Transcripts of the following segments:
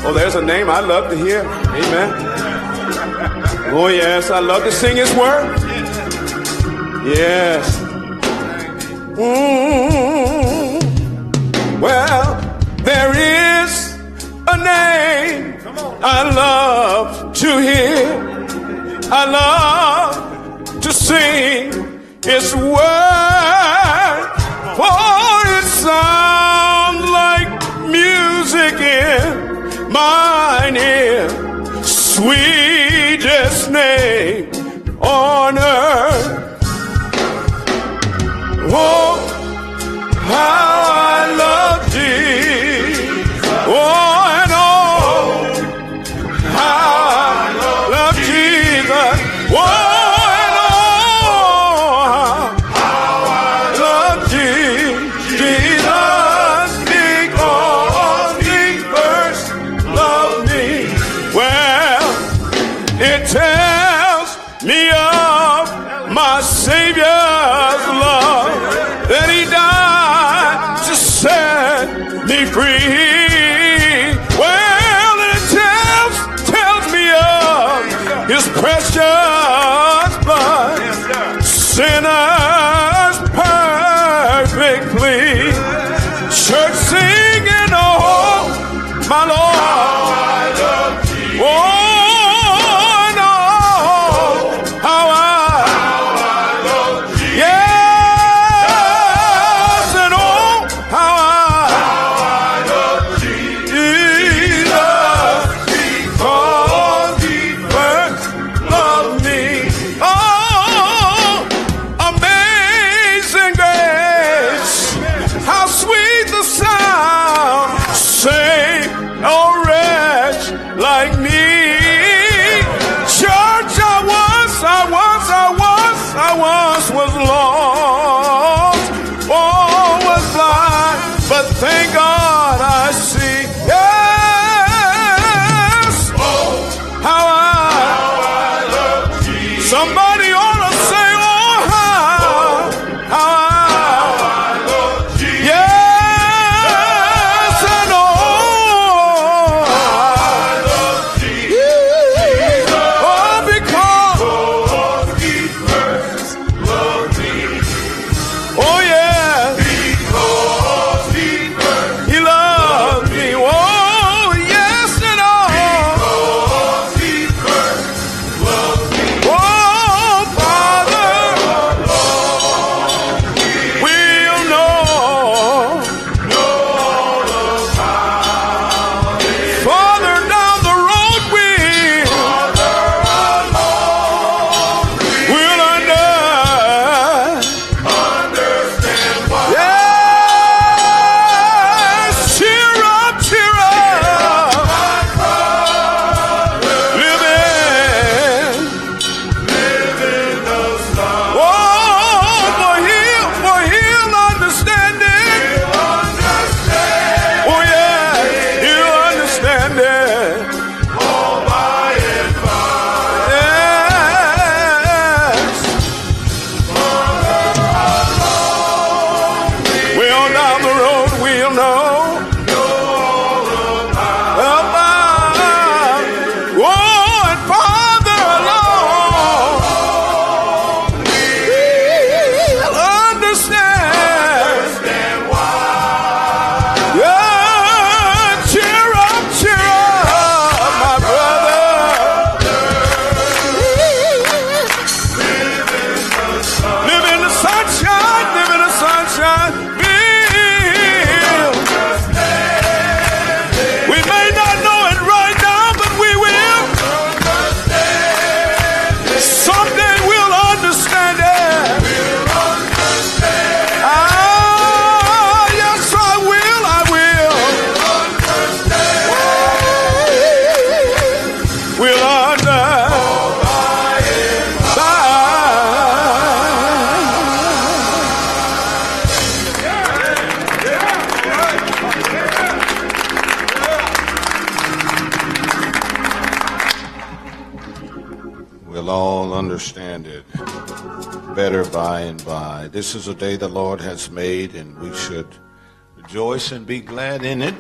Oh, there's a name I love to hear. Amen. Oh, yes, I love to sing his word. Yes. Well, there is a name I love to hear. I love to sing his word. For it sounds like music in mine ear. Sweetest name on earth. Oh, how I love Jesus. Oh, and oh, how I love Jesus. Oh, and oh, how I love Jesus. Because he first loved me. Well, it tells me of my Savior's love, that he died to set me free. Well, it tells me of his precious blood, sinners perfectly. Church singing, oh, my Lord. Oh, no, how I love Jesus. Yes, and oh, how I love Jesus. Because he first loved me. Oh, amazing grace, how sweet the sound, saved a wretch like me. Church, I once was lost, oh, was blind, but thank God I see. Yes, oh, how I love Jesus. Somebody ought to say, oh, how I love Jesus. Yes, and oh, how I love Jesus. Oh, because he first loved me. Oh, yeah. Because he loved me. Oh, yes, and oh. Because he first loved me. Oh, Father, we'll know about it. Farther down the road we'll understand why. Yes, cheer up, living the sun. Oh, for he'll understand it. Oh, yeah, he'll understand it. All by and by. Yes. Well, down the road we'll know about. Oh, and farther along we'll understand why. Yeah, cheer up, my brother. Live in the sunshine, live in the sunshine. We may not know it right now, but we will. Someday we'll understand it. Ah, yes, I will. We'll understand. We'll all understand it better by and by. This is a day the Lord has made, and we should rejoice and be glad in it.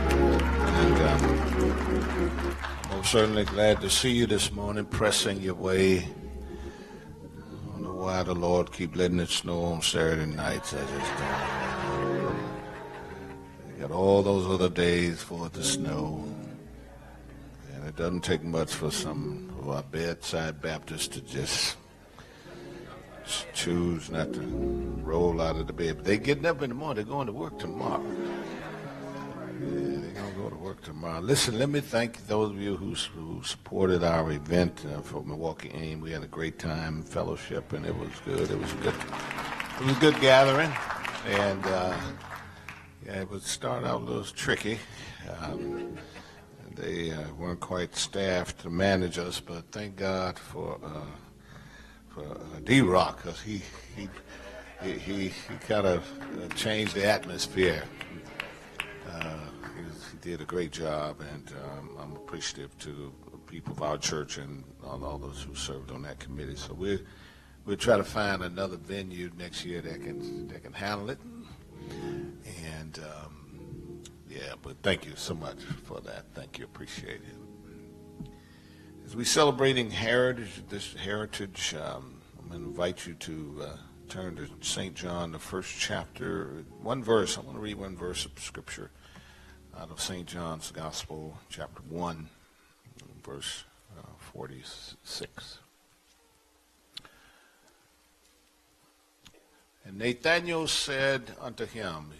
And certainly glad to see you this morning, pressing your way. I don't know why the Lord keep letting it snow on Saturday nights. I just don't. We got all those other days for it to snow. And it doesn't take much for some of our bedside Baptists to just choose not to roll out of the bed. But they're getting up in the morning. They're going to work tomorrow. Yeah, they're going to go to work tomorrow. Listen, let me thank those of you who supported our event for Milwaukee AIM. We had a great time, fellowship, and it was good. It was a good gathering. And it would start out a little tricky. They weren't quite staffed to manage us, but thank God for D-Rock, because he kind of changed the atmosphere. He did a great job, and I'm appreciative to the people of our church and all those who served on that committee. So we'll try to find another venue next year that can handle it. And but thank you so much for that. Thank you, appreciate it. As we're celebrating heritage, I'm going to invite you to turn to St. John, the first chapter, one verse. I want to read one verse of Scripture out of St. John's Gospel, chapter 1, verse 46. And Nathanael said unto him,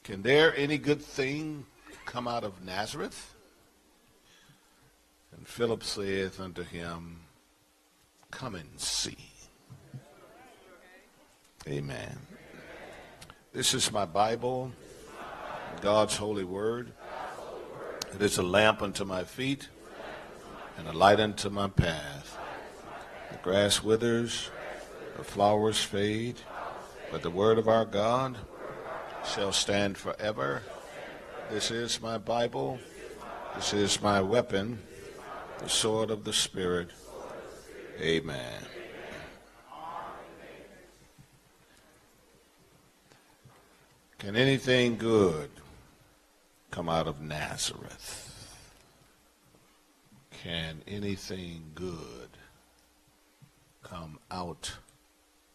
Can there any good thing come out of Nazareth? And Philip saith unto him, Come and see. Amen. This is my Bible, God's holy word. It is a lamp unto my feet and a light unto my path. The grass withers, the flowers fade, but the word of our God shall stand forever. This is my Bible. This is my weapon, the sword of the Spirit. Amen. Can anything good come out of Nazareth? Can anything good come out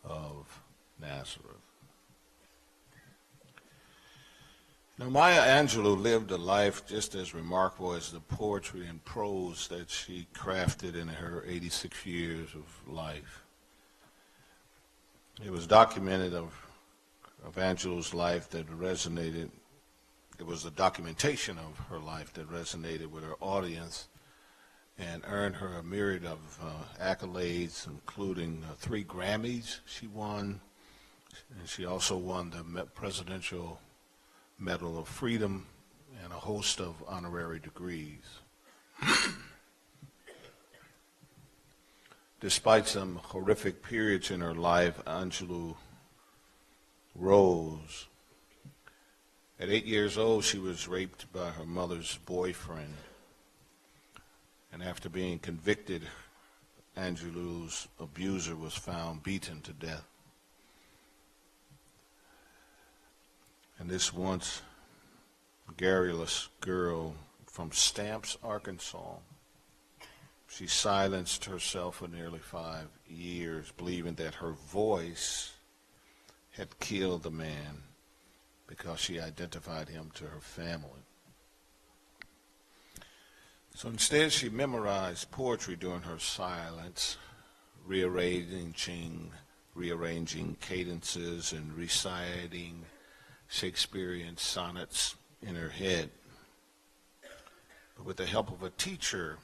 of Nazareth? Now, Maya Angelou lived a life just as remarkable as the poetry and prose that she crafted in her 86 years of life. It was documented of Angelou's life that resonated. It was a documentation of her life that resonated with her audience and earned her a myriad of accolades, including 3 Grammys she won, and she also won the Presidential Medal of Freedom and a host of honorary degrees. Despite some horrific periods in her life, Angelou rose. At 8 years old, she was raped by her mother's boyfriend. And after being convicted, Angelou's abuser was found beaten to death. And this once garrulous girl from Stamps, Arkansas, she silenced herself for nearly 5 years, believing that her voice had killed the man because she identified him to her family. So instead, she memorized poetry during her silence, rearranging cadences and reciting Shakespearean sonnets in her head. But with the help of a teacher,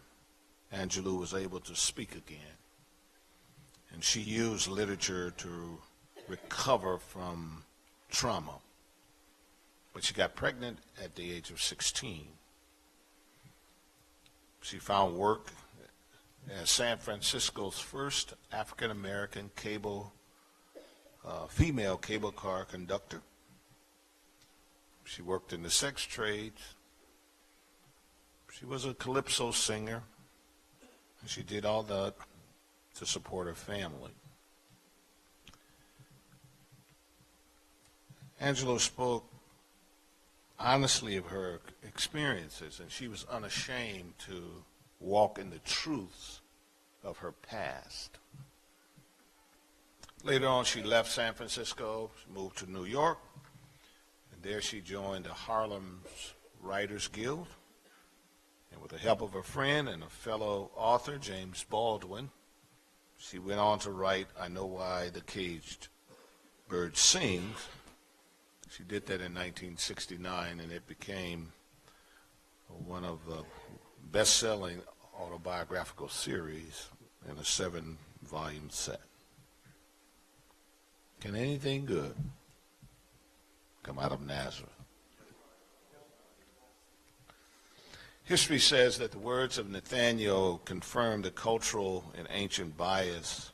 Angelou was able to speak again. And she used literature to recover from trauma. But she got pregnant at the age of 16. She found work as San Francisco's first African-American female cable car conductor. She worked in the sex trades. She was a calypso singer. And she did all that to support her family. Angelou spoke honestly of her experiences, and she was unashamed to walk in the truths of her past. Later on, she left San Francisco, moved to New York, and there she joined the Harlem's Writers Guild. And with the help of a friend and a fellow author, James Baldwin, she went on to write I Know Why the Caged Bird Sings. She did that in 1969, and it became one of the best-selling autobiographical series in a 7-volume set. Can anything good come out of Nazareth? History says that the words of Nathanael confirm the cultural and ancient bias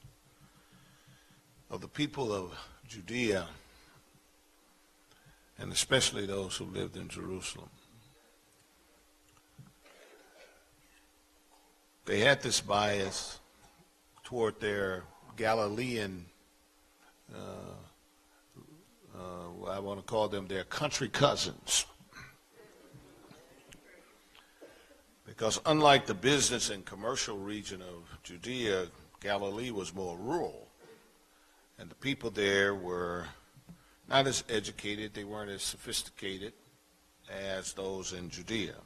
of the people of Judea, and especially those who lived in Jerusalem. They had this bias toward their Galilean, I want to call them their country cousins. Because unlike the business and commercial region of Judea, Galilee was more rural. And the people there were not as educated, they weren't as sophisticated as those in Judea.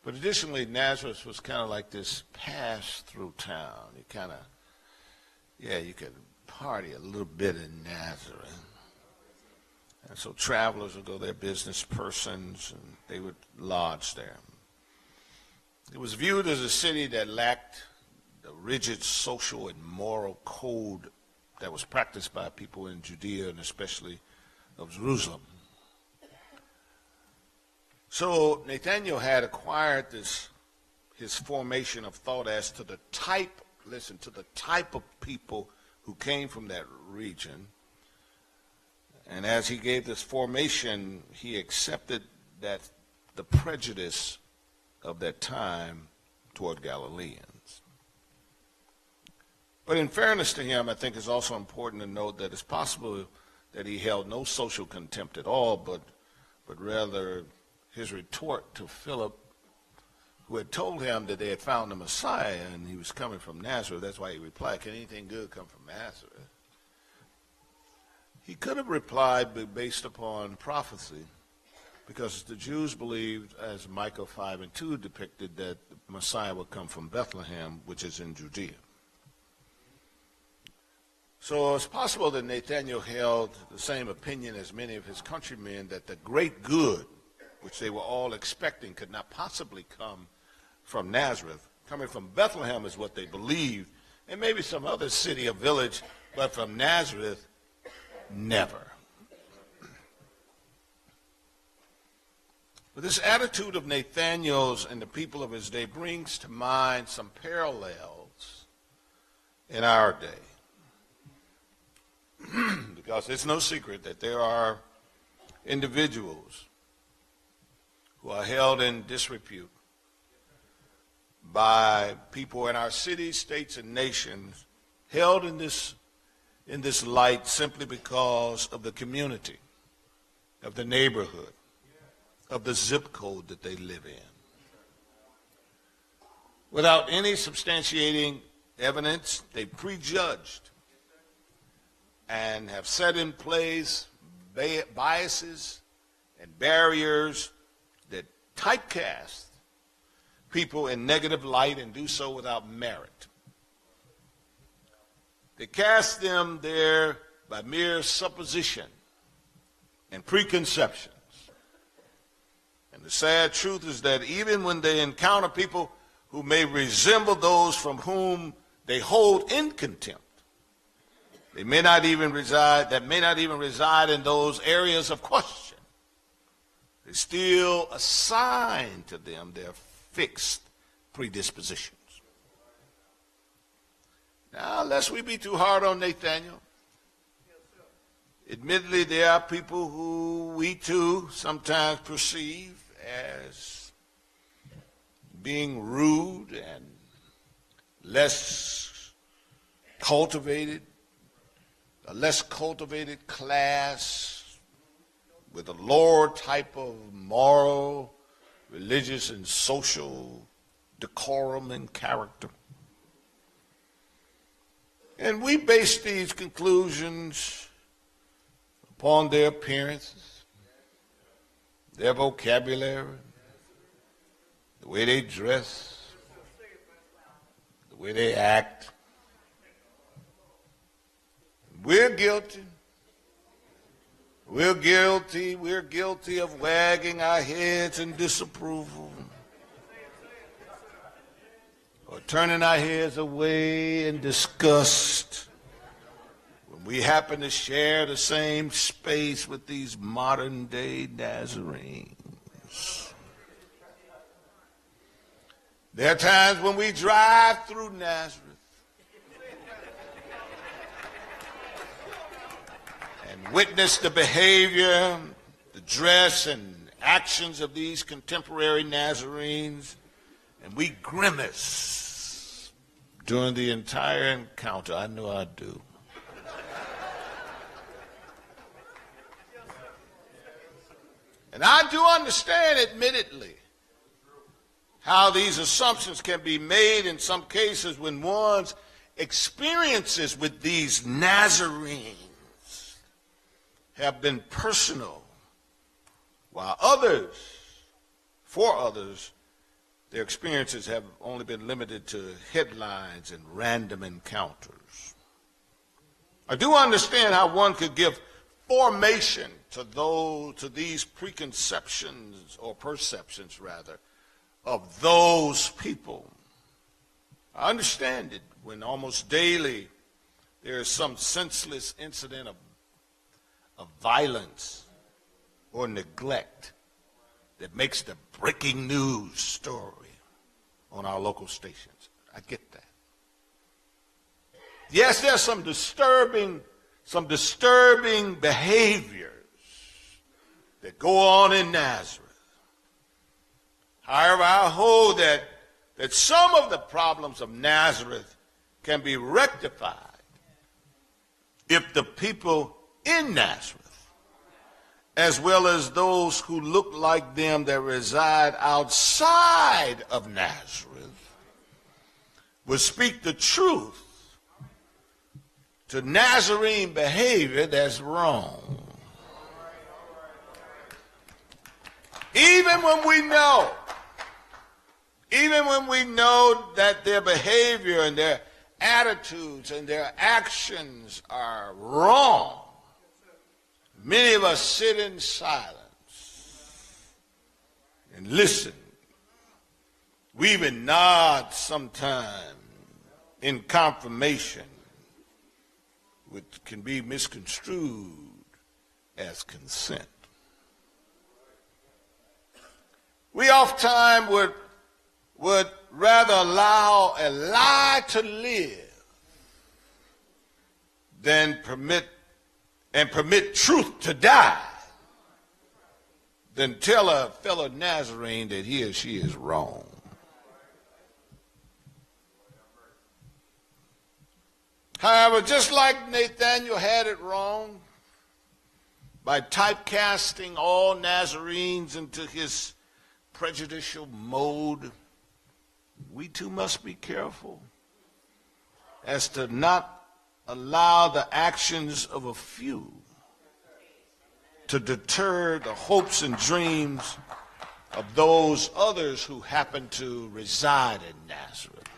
But additionally, Nazareth was kind of like this pass-through town. You kind of, you could party a little bit in Nazareth. And so travelers would go there, business persons, and they would lodge there. It was viewed as a city that lacked the rigid social and moral code that was practiced by people in Judea and especially of Jerusalem. So Nathanael had acquired his formation of thought as to the type, to the type of people who came from that region. And as he gave this formation, he accepted that the prejudice of that time toward Galileans. But in fairness to him, I think it's also important to note that it's possible that he held no social contempt at all, but rather his retort to Philip, who had told him that they had found the Messiah and he was coming from Nazareth. That's why he replied, "Can anything good come from Nazareth?" He could have replied based upon prophecy, because the Jews believed, as Micah 5:2 depicted, that the Messiah would come from Bethlehem, which is in Judea. So it's possible that Nathanael held the same opinion as many of his countrymen, that the great good, which they were all expecting, could not possibly come from Nazareth. Coming from Bethlehem is what they believed, and maybe some other city or village, but from Nazareth, never. But this attitude of Nathanael's and the people of his day brings to mind some parallels in our day. Because it's no secret that there are individuals who are held in disrepute by people in our cities, states, and nations, held in this light simply because of the community, of the neighborhood, of the zip code that they live in. Without any substantiating evidence, they prejudged and have set in place biases and barriers that typecast people in negative light and do so without merit. They cast them there by mere supposition and preconceptions. And the sad truth is that even when they encounter people who may resemble those from whom they hold in contempt, that may not even reside in those areas of question, they still assign to them their fixed predispositions. Now, lest we be too hard on Nathanael, admittedly, there are people who we too sometimes perceive as being rude and less cultivated, a less cultivated class, with a lower type of moral, religious, and social decorum and character. And we base these conclusions upon their appearances, their vocabulary, the way they dress, the way they act. We're guilty. We're guilty. We're guilty of wagging our heads in disapproval or turning our heads away in disgust when we happen to share the same space with these modern-day Nazarenes. There are times when we drive through Nazareth and witness the behavior, the dress, and actions of these contemporary Nazarenes, and we grimace during the entire encounter. I know I do. And I do understand, admittedly, how these assumptions can be made in some cases when one's experiences with these Nazarenes have been personal, while others, for others, their experiences have only been limited to headlines and random encounters. I do understand how one could give formation to these preconceptions, or perceptions rather, of those people. I understand it when almost daily there is some senseless incident of violence or neglect that makes the breaking news story on our local stations. I get that. Yes, there's some disturbing behaviors that go on in Nazareth. However, I hold that some of the problems of Nazareth can be rectified if the people in Nazareth, as well as those who look like them that reside outside of Nazareth, would speak the truth to Nazarene behavior that's wrong. Even when we know that their behavior and their attitudes and their actions are wrong, many of us sit in silence and listen. We even nod sometimes in confirmation, which can be misconstrued as consent. We oftentimes would rather allow a lie to live than permit truth to die, than tell a fellow Nazarene that he or she is wrong. However, just like Nathaniel had it wrong by typecasting all Nazarenes into his prejudicial mode, we too must be careful as to not allow the actions of a few to deter the hopes and dreams of those others who happen to reside in Nazareth.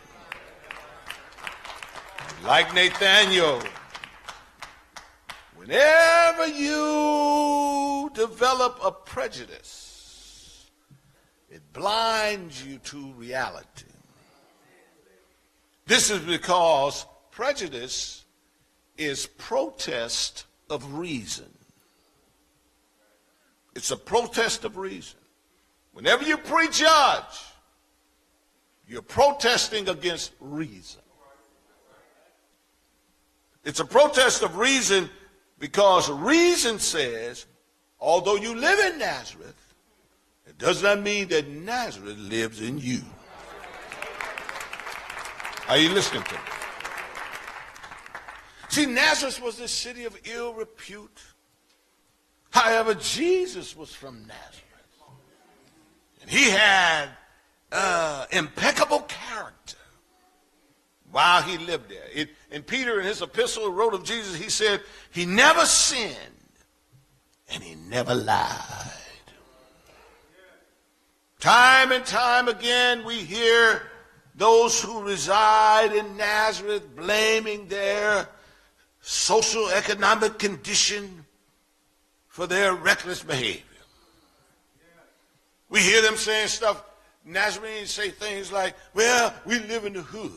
Like Nathaniel, whenever you develop a prejudice, it blinds you to reality. This is because prejudice is protest of reason. It's a protest of reason. Whenever you prejudge, you're protesting against reason. It's a protest of reason because reason says, although you live in Nazareth, it does not mean that Nazareth lives in you. Are you listening to me? See, Nazareth was the city of ill repute, However, Jesus was from Nazareth. And he had impeccable character while he lived there. And Peter, in his epistle, wrote of Jesus, he said, he never sinned and he never lied. Time and time again, we hear those who reside in Nazareth blaming their social economic condition for their reckless behavior. We hear them saying stuff. Nazarenes say things like, well, we live in the hood.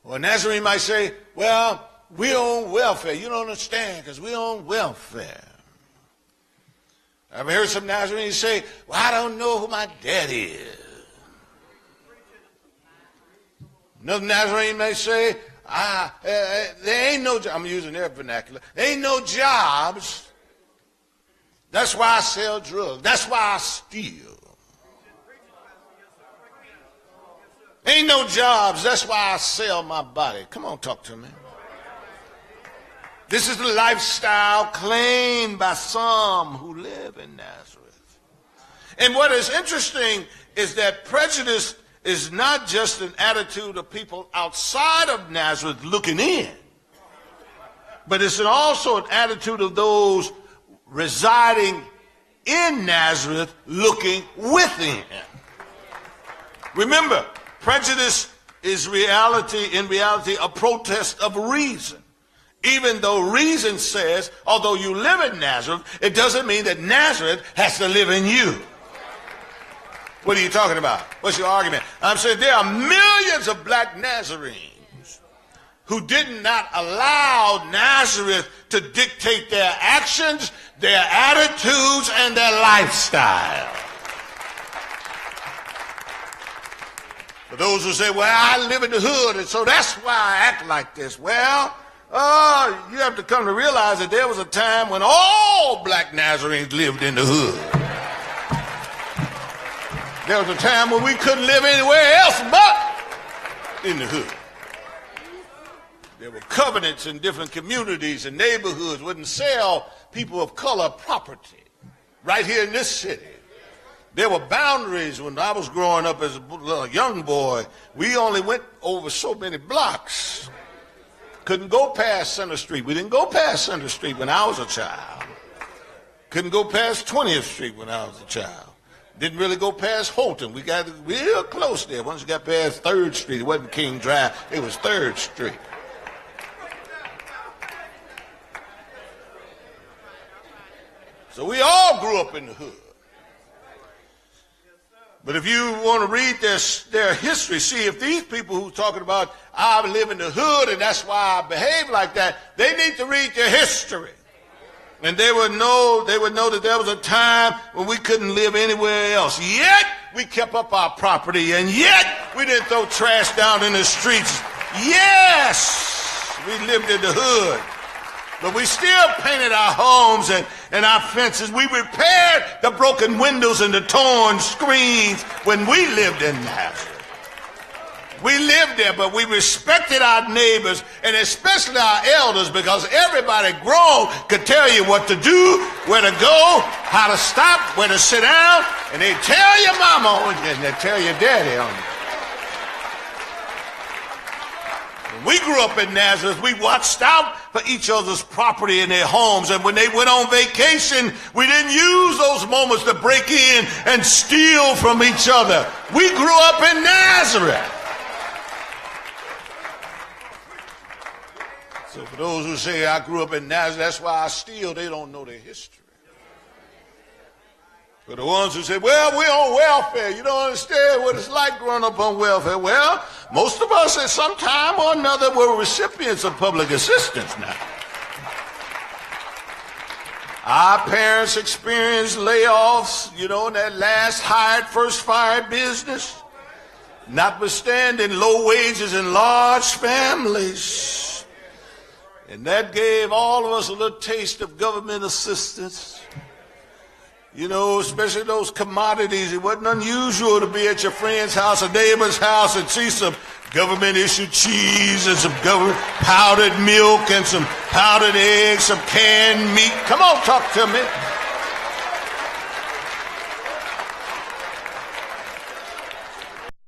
Or a Nazarene might say, well, we on welfare. You don't understand because we on welfare. I've heard some Nazarenes say, well, I don't know who my daddy is. Another Nazarene may say, there ain't no job. I'm using their vernacular. There ain't no jobs. That's why I sell drugs. That's why I steal. Ain't no jobs. That's why I sell my body. Come on, talk to me. This is the lifestyle claimed by some who live in Nazareth. And what is interesting is that prejudice is not just an attitude of people outside of Nazareth looking in, but it's also an attitude of those residing in Nazareth looking within. Remember, prejudice is in reality, a protest of reason. Even though reason says, although you live in Nazareth, it doesn't mean that Nazareth has to live in you. What are you talking about? What's your argument? I'm saying there are millions of black Nazarenes who did not allow Nazareth to dictate their actions, their attitudes, and their lifestyle. For those who say, well, I live in the hood, and so that's why I act like this. Well, you have to come to realize that there was a time when all black Nazarenes lived in the hood. There was a time when we couldn't live anywhere else but in the hood. There were covenants in different communities and neighborhoods wouldn't sell people of color property. Right here in this city. There were boundaries when I was growing up as a young boy. We only went over so many blocks. Couldn't go past Center Street. We didn't go past Center Street when I was a child. Couldn't go past 20th Street when I was a child. Didn't really go past Holton. We got real close there. Once you got past 3rd Street, it wasn't King Drive. It was 3rd Street. So we all grew up in the hood. But if you want to read their history, see if these people who are talking about I live in the hood and that's why I behave like that, they need to read their history. And they would know that there was a time when we couldn't live anywhere else. Yet we kept up our property, and yet we didn't throw trash down in the streets. Yes, we lived in the hood. But we still painted our homes and our fences. We repaired the broken windows and the torn screens when we lived in Nazareth. We lived there, but we respected our neighbors and especially our elders because everybody grown could tell you what to do, where to go, how to stop, where to sit down, and they tell your mama and they tell your daddy on you. We grew up in Nazareth. We watched out for each other's property in their homes. And when they went on vacation, we didn't use those moments to break in and steal from each other. We grew up in Nazareth. So for those who say, I grew up in Nazareth, that's why I steal, they don't know their history. For the ones who say, well, we're on welfare. You don't understand what it's like growing up on welfare. Well, most of us at some time or another were recipients of public assistance now. Our parents experienced layoffs, in that last hired, first fired business, notwithstanding low wages and large families. And that gave all of us a little taste of government assistance. You know, especially those commodities. It wasn't unusual to be at your friend's house, a neighbor's house, and see some government-issued cheese and some government powdered milk and some powdered eggs, some canned meat. Come on, talk to me.